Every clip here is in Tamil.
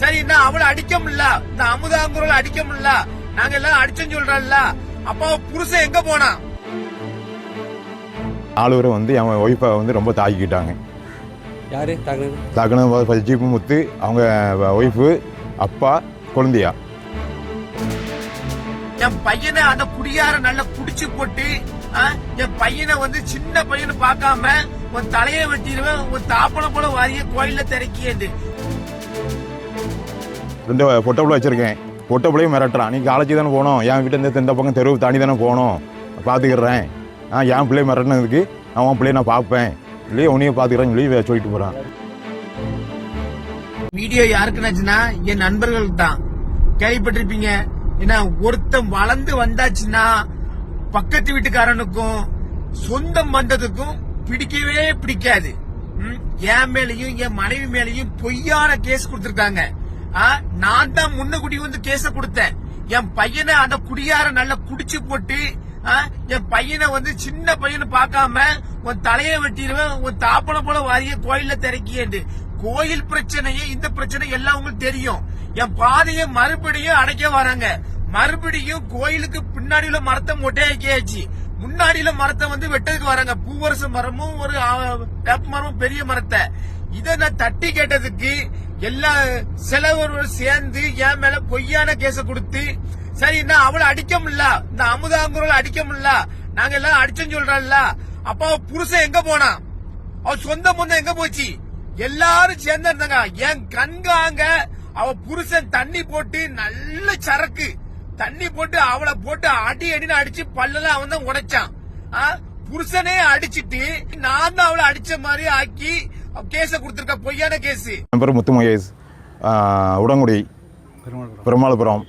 சரி நான் அவளை அடிக்க முடியல, இந்த அமுதாங்குரல் அடிக்க முடியல, நாங்க எல்லாம் அடிச்சோன்னு சொல்றோம்ல. அப்ப புருஷன் எங்க போனா? 4 பேரும் வந்து என் ஒய்ஃபை வந்து ரொம்ப தாக்கிக்கிட்டாங்க. யாரு தாக்குனது ஜீப்பு முத்து, அவங்க ஒய்ஃபு, அப்பா, குழந்தையா. என் பையனை அந்த குடியார நல்லா குடிச்சு போட்டு என் பையனை வந்து சின்ன பையனை பார்க்காம உன் தலையை வெட்டிடுவேன், உன் தாப்பனை போல வாரிய கோயில திறக்கியது. 2 பொட்டப்பிள்ளை வச்சிருக்கேன். பொட்டப்பிள்ளையும் மிரட்டுறான். நீ காலேஜ் தானே போகணும், என் வீட்டில் இந்த பக்கம் தெருவு தாண்டி தானே போகணும், பார்த்துக்கிறேன். என் பிள்ளைய மிரட்டினதுக்கு நான் உன் பிள்ளைய நான் பார்ப்பேன், இல்லையே உன்னையும் பார்த்துக்கிறேன்னு சொல்லி சொல்லிட்டு போகிறான். வீடியோ யாருக்குன்னாச்சுன்னா என் நண்பர்களுக்கு தான். கேள்விப்பட்டிருப்பீங்க. ஏன்னா ஒருத்தன் வளர்ந்து வந்தாச்சுன்னா பக்கத்து வீட்டுக்காரனுக்கும் சொந்தம் வந்ததுக்கும் பிடிக்கவே பிடிக்காது. என் மேலையும் என் மனைவி மேலையும் பொய்யான கேஸ் கொடுத்திருக்காங்க. நான் தான் முன்னகுடி வந்து கேஸ கொடுத்தேன். என் பையனை அந்த குடியார நல்லா குடிச்சு போட்டு என் பையனை வந்து சின்ன பையனை பார்க்காம உன் தலையை வெட்டிடுவேன், உன் தாப்பனை போல வாரிய கோயில திறக்கியது. கோயில் பிரச்சனையே இந்த பிரச்சனை எல்லாம் உங்களுக்கு தெரியும். என் பாதையை மறுபடியும் அடைக்க வராங்க. மறுபடியும் கோயிலுக்கு பின்னாடி உள்ள மரத்தை மொட்டையாக்கியாச்சு, முன்னாடி உள்ள மரத்தை வந்து வெட்டதுக்கு வராங்க. பூவரச மரமும் ஒரு வேப்ப மரமும் பெரிய மரத்தை. இத நான் தட்டி கேட்டதுக்கு எல்லா செலவரும் சேர்ந்து என் மேல பொய்யான கேஸ கொடுத்து, சரி நான் அவளை அடிக்க முடியல, இந்த அமுதாங்குரல் அடிக்க முடியல, நாங்க எல்லாம் அடிச்சோன்னு சொல்றோம்ல. அப்ப அவ புருஷன் எங்க போனா? அவ சொந்த பொண்ணு எங்க போச்சு? எல்லாரும் சேர்ந்து இருந்தாங்க. என் கண்காங்க அவ புருஷன் தண்ணி போட்டு நல்ல சரக்கு தண்ணி போட்டு அவளை போட்டு அடி அடின்னு அடிச்சு பல்லெல்லாம் அவன் தான் உடைச்சான். புருஷனே அடிச்சிட்டு நான் தான் அவளை அடிச்ச மாதிரி ஆக்கி கேஸ கொடுத்திருக்க, பொய்யான கேஸ். என் பேர் முத்து மகேஷ், உடங்குடி, பெருமாள்புரம்.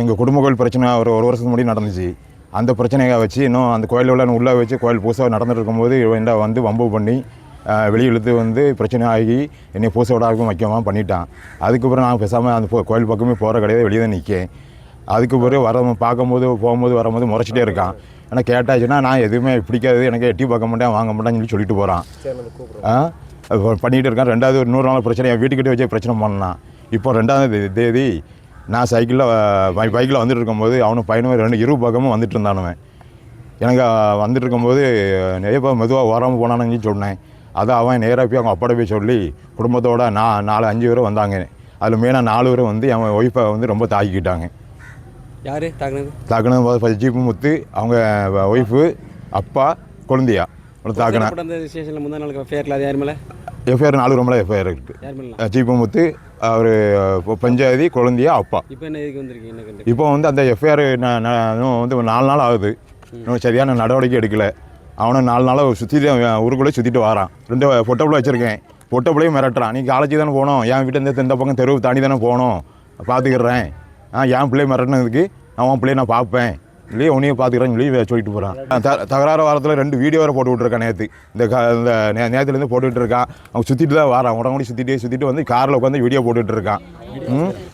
எங்கள் குடும்ப கோயில் பிரச்சனை ஒரு வருஷத்துக்கு முன்னாடி நடந்துச்சு. அந்த பிரச்சனையை வச்சு இன்னும் அந்த கோயிலில் உள்ளே வச்சு கோயில் பூசை நடந்துட்டு இருக்கும்போது என்ன வந்து வம்பு பண்ணி வெளியே இழுத்து வந்து பிரச்சனை ஆகி என்னை பூசை விடாக்கும் வைக்காமல் பண்ணிட்டான். அதுக்கப்புறம் நான் பேசாமல் அந்த கோயில் பக்கமே போகிற கிடையாது, வெளியே தான் நிற்கேன். அதுக்கு பிறகு போகும்போது வரும்போது முறைச்சிட்டே இருக்கான். ஆனால் கேட்டாச்சுன்னா நான் எதுவுமே பிடிக்காது, எனக்கு எட்டி பார்க்க மாட்டேன், வாங்க மாட்டேன்னு சொல்லிட்டு போகிறான். பண்ணிகிட்டு இருக்கான். 2வது இன்னொரு நாள் பிரச்சனை என் வீட்டுக்கிட்டே வச்சு பிரச்சனை பண்ணான். இப்போ 2ஆம் தேதி நான் பைக்கில் வந்துட்டு இருக்கும்போது அவனும் பையனும் 2 பக்கமும் வந்துட்டு இருந்தானுவன். எனக்கு வந்துட்டு இருக்கும்போது எப்போ மெதுவாக வராமல் போனான்னு சொன்னேன். அதை அவன் நேராக போய் அவங்க அப்பாட்ட போய் சொல்லி குடும்பத்தோட 4-5 பேரும் வந்தாங்க. அதில் மெயினாக 4 பேரும் வந்து என் ஒய்ஃபை வந்து ரொம்ப தாக்கிக்கிட்டாங்க. யாரு தாக்குனது ஜீப்பு முத்து, அவங்க ஒய்ஃபு, அப்பா, குழந்தையா. தாக்குனேன். எஃப்ஐஆர் 4 ரூமில் எஃப்ஐஆர் இருக்குது. ஜீப்பு முத்து, அவர் பஞ்சாயத்து, குழந்தையா, அப்பா. இப்போ வந்து அந்த எஃப்ஐஆர் வந்து 4 நாள் ஆகுது, இன்னும் சரியான நடவடிக்கை எடுக்கலை. அவனை 4 நாளாக சுற்றிட்டு ஊருக்குள்ளே சுற்றிட்டு வரான். 2 பொட்டப்பிள்ளை வச்சுருக்கேன். பொட்டப்பிள்ளையும் மிரட்டுறான். நீ காலேஜ் தானே போகணும், என் வீட்டில் இந்த பக்கம் தெருவு தாண்டி தானே போகணும், பார்த்துக்கிறேன். என் பிள்ளைய மிரட்டினதுக்கு நான் உன் பிள்ளைய நான் பார்ப்பேன், இல்லையே உன்னையும் பார்த்துக்கிறேன்னு சொல்லி சொல்லிட்டு போகிறான். தகராறு வாரத்தில் 2 வீடியோ வேறு போட்டு விட்ருக்கான். நேற்றுலேருந்து போட்டுக்கிட்டு இருக்கான். அவன் சுற்றிட்டு தான் வரான். உடம்படி சுற்றிட்டு வந்து காரில் உட்காந்து வீடியோ போட்டுக்கிட்டு இருக்கான்.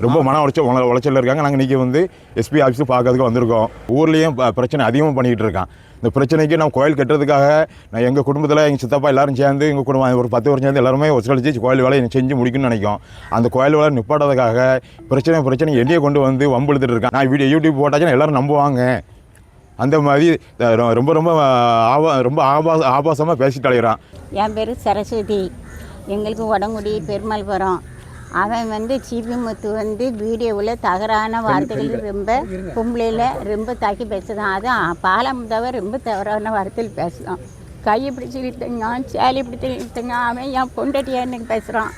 ரொம்ப மன உளைச்சலில் இருக்காங்க. நாங்கள் இன்றைக்கி வந்து எஸ்பி ஆஃபீஸுக்கு பார்க்கறதுக்கு வந்திருக்கோம். ஊர்லேயும் பிரச்சனை அதிகமாக பண்ணிக்கிட்டு இருக்கான். இந்த பிரச்சனைக்கு நான் கோயில் கட்டுறதுக்காக நான் எங்கள் குடும்பத்தில் எங்கள் சித்தப்பா எல்லோரும் சேர்ந்து எங்கள் குடும்பம் ஒரு 10 வருஷம் சேர்ந்து எல்லாருமே ஒத்துழைச்சி கோயில் வேலையை செஞ்சு முடிக்கணும்னு நினைக்கும். அந்த கோயில் வேலை நிப்பாட்டதுக்காக பிரச்சனை என்னையே கொண்டு வந்து வம்பு எடுத்துகிட்டு இருக்கான். நான் யூடியூப் போட்டாச்சுன்னா எல்லோரும் நம்புவாங்க. அந்த மாதிரி ரொம்ப ரொம்ப ஆபாசமாக பேசிட்டு அலைகிறான். என் பேர் சரஸ்வதி, எங்களுக்கு உடங்குடி, பெருமாள்புரம். அவன் வந்து ஜீப்பு முத்து வந்து வீடியோவில் தவறான வார்த்தைகள் ரொம்ப பொம்பளையில் ரொம்ப தாக்கி பேசுதான். அதுவும் பாலமுதாவை ரொம்ப தவறான வார்த்தையில் பேசுதான். கையை பிடிச்சி இழுத்தங்க, சேலை பிடிச்சி இழுத்தங்க, அவன் என் பொண்டாட்டியா எனக்கு பேசுகிறான்.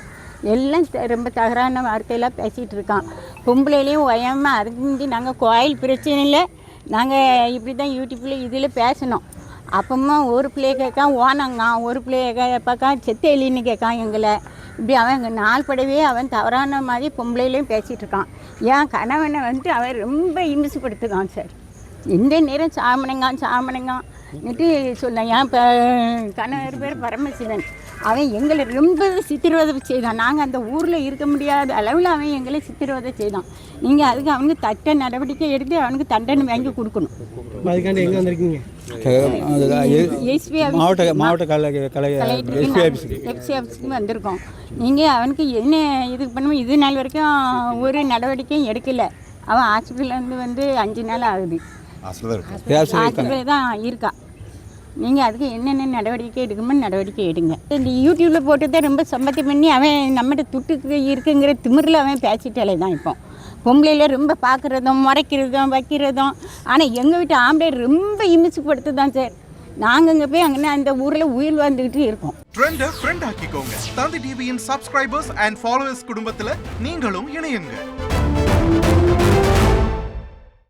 எல்லாம் ரொம்ப தவறான வார்த்தையெல்லாம் பேசிகிட்டு இருக்கான். பொம்பளையிலையும் ஒயமாக அதுக்கு முந்தி நாங்கள் கோயில் பிரச்சனையில் நாங்கள் இப்படி தான் யூடியூப்பில் இதில் பேசினோம். அப்பமா ஒரு பிள்ளைய கேட்கான் ஓனாங்க, ஒரு பிள்ளைய பார்க்கான் செத்தேலின்னு கேட்கான் எங்களை. இப்படி அவன் 4 படவே அவன் தவறான மாதிரி பொம்பளையிலையும் பேசிகிட்டு இருக்கான். என் கணவனை வந்து அவன் ரொம்ப இம்சப்படுத்துக்கான் சார். எந்த நேரம் சாமனங்க എന്നിട്ട് சொல்ல என் கணவர் பேர் பரமசிவன். அவன் எங்களை ரொம்ப சித்திரவதை செய்தான். நாங்கள் அந்த ஊரில் இருக்க முடியாத அளவில் அவன் எங்களை சித்திரவதை செய்தான். நீங்கள் அதுக்கு அவனுக்கு தட்ட நடவடிக்கை எடுத்து அவனுக்கு தண்டனை வாங்கி கொடுக்கணும். அதுக்காண்டி எங்கே வந்திருக்கீங்க? எஸ்பி ஆஃபீஸுக்கு வந்திருக்கோம். நீங்கள் அவனுக்கு என்ன இது பண்ணுவோம், இது நாள் வரைக்கும் ஒரு நடவடிக்கையும் எடுக்கலை. அவன் ஹாஸ்பிட்டலேருந்து வந்து 5 நாள் ஆகுது. ஹாஸ்பிட்டல் தான் இருக்கா. நீங்கள் அதுக்கு என்னென்ன நடவடிக்கை எடுக்கணுமோ நடவடிக்கை எடுங்க. இந்த யூடியூப்பில் போட்டு தான் ரொம்ப சம்பத்தி பண்ணி அவன் நம்மகிட்ட துட்டுக்கு இருக்குங்கிற திமிரில் அவன் பேசிட்டாலே தான். இப்போ பொம்பளையில் ரொம்ப பார்க்குறதும் முறைக்கிறதும் வைக்கிறதும். ஆனால் எங்கள் வீட்டு ஆம்பளை ரொம்ப இமிச்சுப்படுத்து தான் சார். நாங்கள் இங்கே போய் அங்கே அந்த ஊரில் உயிர் வாழ்ந்துக்கிட்டு இருக்கோம். ட்ரெண்டை ஃப்ரெண்ட் ஆக்கிக்கோங்க. தந்தி டிவியின் சப்ஸ்கிரைபர்ஸ் அண்ட் ஃபாலோவர்ஸ் குடும்பத்தில் நீங்களும் இணையுங்க.